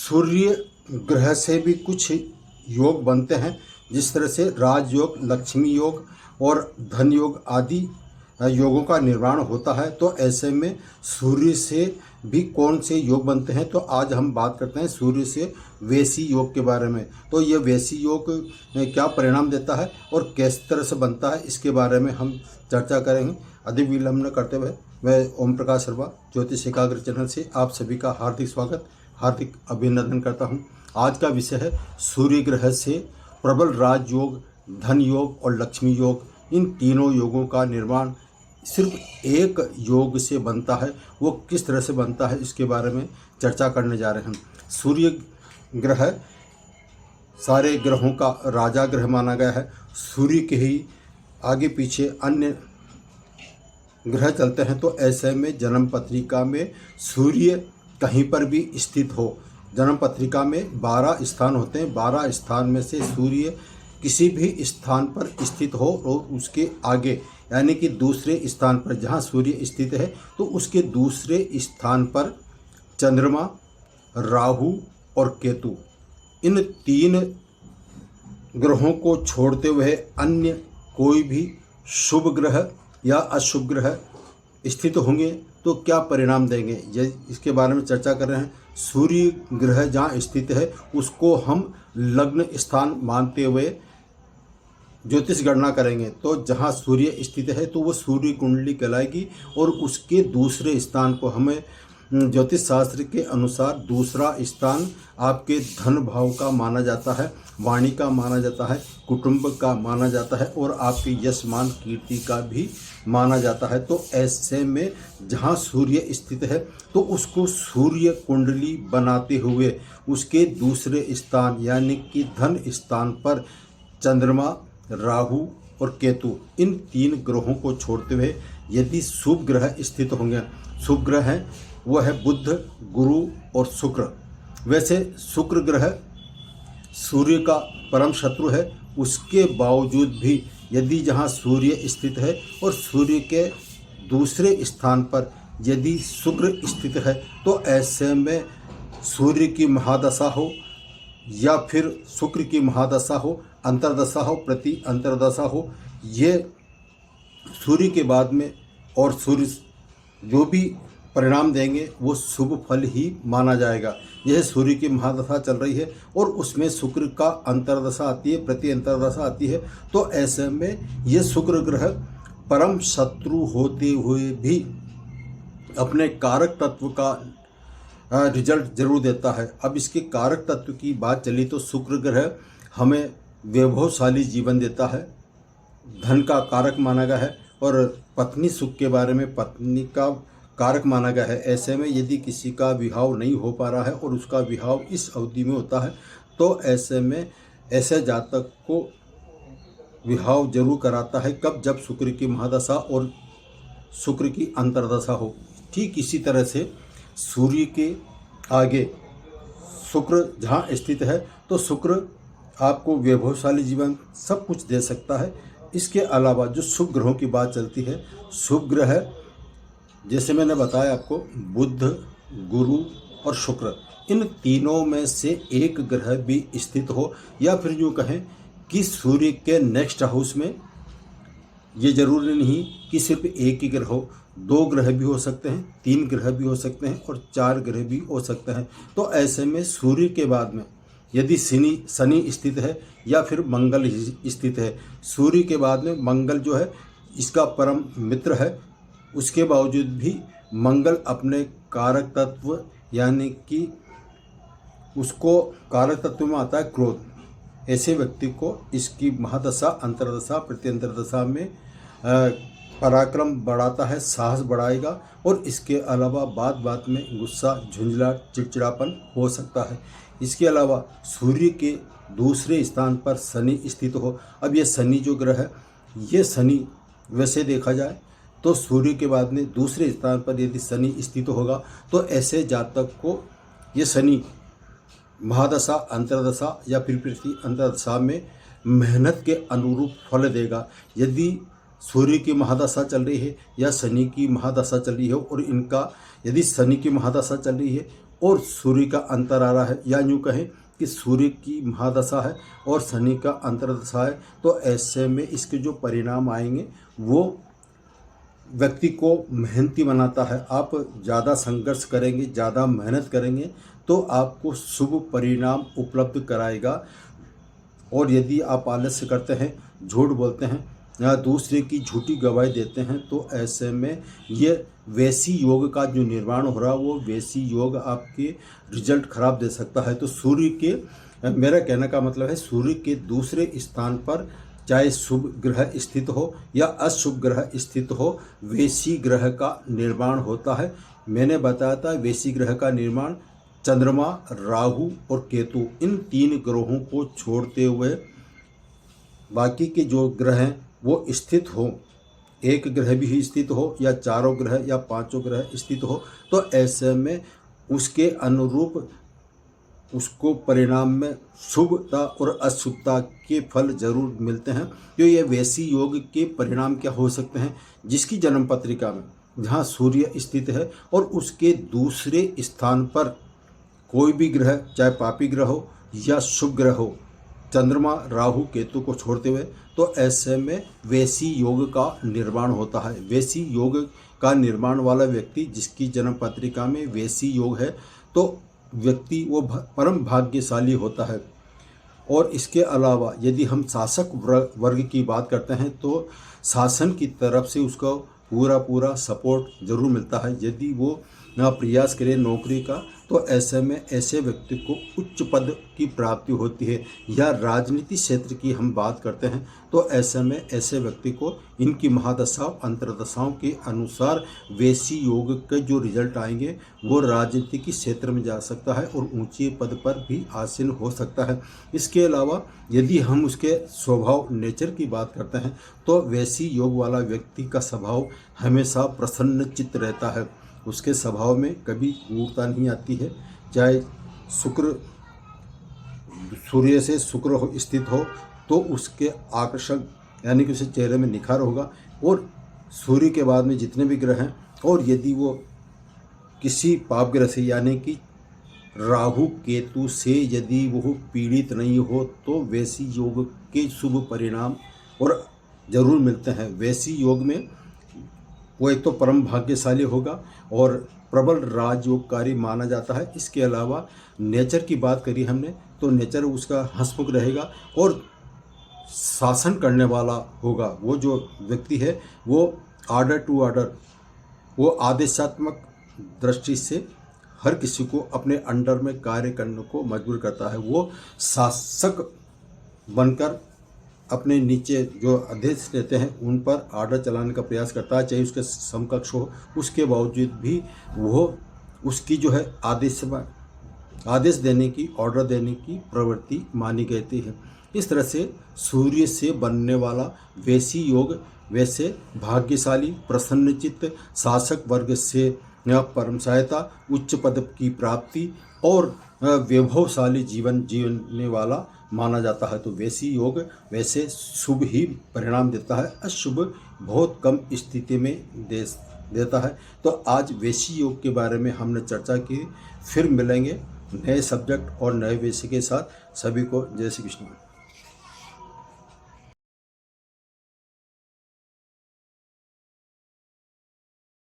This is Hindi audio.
सूर्य ग्रह से भी कुछ योग बनते हैं, जिस तरह से राजयोग, लक्ष्मी योग और धन योग आदि योगों का निर्माण होता है। तो ऐसे में सूर्य से भी कौन से योग बनते हैं, तो आज हम बात करते हैं सूर्य से वैसी योग के बारे में। तो ये वैसी योग क्या परिणाम देता है और किस तरह से बनता है, इसके बारे में हम चर्चा करेंगे। अधिक विलंब न करते हुए मैं ओम प्रकाश शर्मा ज्योतिष एकाग्र चैनल से आप सभी का हार्दिक स्वागत, हार्दिक अभिनंदन करता हूँ। आज का विषय है सूर्य ग्रह से प्रबल राजयोग, धन योग और लक्ष्मी योग। इन तीनों योगों का निर्माण सिर्फ एक योग से बनता है। वो किस तरह से बनता है, इसके बारे में चर्चा करने जा रहे हैं। सूर्य ग्रह सारे ग्रहों का राजा ग्रह माना गया है। सूर्य के ही आगे पीछे अन्य ग्रह चलते हैं। तो ऐसे में जन्म पत्रिका में सूर्य कहीं पर भी स्थित हो, जन्म पत्रिका में 12 स्थान होते हैं, 12 स्थान में से सूर्य किसी भी स्थान पर स्थित हो और उसके आगे यानी कि दूसरे स्थान पर जहाँ सूर्य स्थित है तो उसके दूसरे स्थान पर चंद्रमा, राहु और केतु, इन तीन ग्रहों को छोड़ते हुए अन्य कोई भी शुभ ग्रह या अशुभ ग्रह स्थित होंगे तो क्या परिणाम देंगे, ये इसके बारे में चर्चा कर रहे हैं। सूर्य ग्रह जहाँ स्थित है उसको हम लग्न स्थान मानते हुए ज्योतिष गणना करेंगे। तो जहाँ सूर्य स्थित है तो वो सूर्य कुंडली कहलाएगी और उसके दूसरे स्थान को हमें ज्योतिष शास्त्र के अनुसार दूसरा स्थान आपके धन भाव का माना जाता है, वाणी का माना जाता है, कुटुंब का माना जाता है और आपके यश मान कीर्ति का भी माना जाता है। तो ऐसे में जहाँ सूर्य स्थित है तो उसको सूर्य कुंडली बनाते हुए उसके दूसरे स्थान यानी कि धन स्थान पर चंद्रमा, राहु और केतु, इन तीन ग्रहों को छोड़ते हुए यदि शुभ ग्रह स्थित होंगे, शुभ ग्रह हैं वह है बुध, गुरु और शुक्र। वैसे शुक्र ग्रह सूर्य का परम शत्रु है, उसके बावजूद भी यदि जहाँ सूर्य स्थित है और सूर्य के दूसरे स्थान पर यदि शुक्र स्थित है तो ऐसे में सूर्य की महादशा हो या फिर शुक्र की महादशा हो, अंतर्दशा हो, प्रति अंतर्दशा हो, ये सूर्य के बाद में और सूर्य जो भी परिणाम देंगे वो शुभ फल ही माना जाएगा। यह सूर्य की महादशा चल रही है और उसमें शुक्र का अंतर्दशा आती है, प्रति अंतर्दशा आती है। तो ऐसे में ये शुक्र ग्रह परम शत्रु होते हुए भी अपने कारक तत्व का रिजल्ट जरूर देता है। अब इसके कारक तत्व की बात चली तो शुक्र ग्रह हमें वैभवशाली जीवन देता है, धन का कारक माना गया है और पत्नी सुख के बारे में पत्नी का कारक माना गया है। ऐसे में यदि किसी का विवाह नहीं हो पा रहा है और उसका विवाह इस अवधि में होता है तो ऐसे में ऐसे जातक को विवाह जरूर कराता है। कब? जब शुक्र की महादशा और शुक्र की अंतर्दशा हो। ठीक इसी तरह से सूर्य के आगे शुक्र जहाँ स्थित है तो शुक्र आपको वैभवशाली जीवन सब कुछ दे सकता है। इसके अलावा जो शुभ ग्रहों की बात चलती है, शुभ ग्रह जैसे मैंने बताया आपको बुध, गुरु और शुक्र, इन तीनों में से एक ग्रह भी स्थित हो या फिर यूँ कहें कि सूर्य के नेक्स्ट हाउस में, ये जरूरी नहीं कि सिर्फ एक ही ग्रह हो, 2 ग्रह भी हो सकते हैं, 3 ग्रह भी हो सकते हैं और 4 ग्रह भी हो सकते हैं। तो ऐसे में सूर्य के बाद में यदि शनि स्थित है या फिर मंगल स्थित है, सूर्य के बाद में मंगल जो है इसका परम मित्र है, उसके बावजूद भी मंगल अपने कारक तत्व यानी कि उसको कारक तत्व में आता है क्रोध। ऐसे व्यक्ति को इसकी महादशा, अंतर्दशा, प्रत्यंतरदशा में पराक्रम बढ़ाता है, साहस बढ़ाएगा और इसके अलावा बात बात में गुस्सा, झुंझलाहट, चिड़चिड़ापन हो सकता है। इसके अलावा सूर्य के दूसरे स्थान पर शनि स्थित हो। अब ये शनि जो ग्रह है, ये शनि वैसे देखा जाए तो सूर्य के बाद में दूसरे स्थान पर यदि शनि स्थित होगा तो ऐसे जातक को ये शनि महादशा, अंतर्दशा या फिर प्रति अंतर्दशा में मेहनत के अनुरूप फल देगा। यदि सूर्य की महादशा चल रही है या शनि की महादशा चल रही है और इनका यदि शनि की महादशा चल रही है और सूर्य का अंतर आ रहा है, या यूँ कहें कि सूर्य की महादशा है और शनि का अंतर्दशा है, तो ऐसे में इसके जो परिणाम आएंगे वो व्यक्ति को मेहनती बनाता है। आप ज़्यादा संघर्ष करेंगे, ज़्यादा मेहनत करेंगे तो आपको शुभ परिणाम उपलब्ध कराएगा। और यदि आप आलस्य करते हैं, झूठ बोलते हैं या दूसरे की झूठी गवाही देते हैं, तो ऐसे में ये वैसी योग का जो निर्माण हो रहा है वो वैसी योग आपके रिजल्ट खराब दे सकता है। तो सूर्य के, मेरा कहने का मतलब है, सूर्य के दूसरे स्थान पर चाहे शुभ ग्रह स्थित हो या अशुभ ग्रह स्थित हो, वैसी ग्रह का निर्माण होता है। मैंने बताया था वैसी ग्रह का निर्माण चंद्रमा, राहु और केतु, इन 3 ग्रहों को छोड़ते हुए बाकी के जो ग्रह हैं वो स्थित हो, एक ग्रह भी स्थित हो या चारों ग्रह या 5 ग्रह स्थित हो, तो ऐसे में उसके अनुरूप उसको परिणाम में शुभता और अशुभता के फल जरूर मिलते हैं। तो ये वैसी योग के परिणाम क्या हो सकते हैं, जिसकी जन्म पत्रिका में जहाँ सूर्य स्थित है और उसके दूसरे स्थान पर कोई भी ग्रह, चाहे पापी ग्रह हो या शुभ ग्रह हो, चंद्रमा, राहु, केतु को छोड़ते हुए, तो ऐसे में वैसी योग का निर्माण होता है। वैसी योग का निर्माण वाला व्यक्ति जिसकी जन्म पत्रिका में वैसी योग है, तो व्यक्ति वो परम भाग्यशाली होता है। और इसके अलावा यदि हम शासक वर्ग की बात करते हैं, तो शासन की तरफ से उसको पूरा सपोर्ट जरूर मिलता है। यदि वो प्रयास करे नौकरी का, तो ऐसे में ऐसे व्यक्ति को उच्च पद की प्राप्ति होती है। या राजनीति क्षेत्र की हम बात करते हैं, तो ऐसे में ऐसे व्यक्ति को इनकी महादशाओं अंतर्दशाओं के अनुसार वैसी योग के जो रिजल्ट आएंगे वो राजनीति के क्षेत्र में जा सकता है और ऊंचे पद पर भी आसीन हो सकता है। इसके अलावा यदि हम उसके स्वभाव, नेचर की बात करते हैं, तो वैसी योग वाला व्यक्ति का स्वभाव हमेशा प्रसन्न चित्त रहता है। उसके स्वभाव में कभी क्रूरता नहीं आती है। चाहे शुक्र, सूर्य से शुक्र स्थित हो तो उसके आकर्षक यानी कि उसके चेहरे में निखार होगा। और सूर्य के बाद में जितने भी ग्रह हैं, और यदि वो किसी पाप ग्रह से यानी कि राहु केतु से यदि वो पीड़ित नहीं हो, तो वैसी योग के शुभ परिणाम और जरूर मिलते हैं। वैसी योग में वो एक तो परम भाग्यशाली होगा और प्रबल राजयोगकारी माना जाता है। इसके अलावा नेचर की बात करी हमने, तो नेचर उसका हंसमुख रहेगा और शासन करने वाला होगा। वो जो व्यक्ति है वो ऑर्डर टू ऑर्डर, वो आदेशात्मक दृष्टि से हर किसी को अपने अंडर में कार्य करने को मजबूर करता है। वो शासक बनकर अपने नीचे जो अध्यक्ष रहते हैं उन पर ऑर्डर चलाने का प्रयास करता है, चाहे उसके समकक्ष हो। उसके बावजूद भी वो उसकी जो है आदेश देने की, ऑर्डर देने की प्रवृत्ति मानी गई है। इस तरह से सूर्य से बनने वाला वैसी योग वैसे भाग्यशाली, प्रसन्नचित्त, शासक वर्ग से परम सहायता, उच्च पद की प्राप्ति और वैभवशाली जीवन जीने वाला माना जाता है। तो वैसी योग वैसे शुभ ही परिणाम देता है, अशुभ बहुत कम स्थिति में देता है। तो आज वैसी योग के बारे में हमने चर्चा की। फिर मिलेंगे नए सब्जेक्ट और नए विषय के साथ। सभी को जय श्री कृष्ण।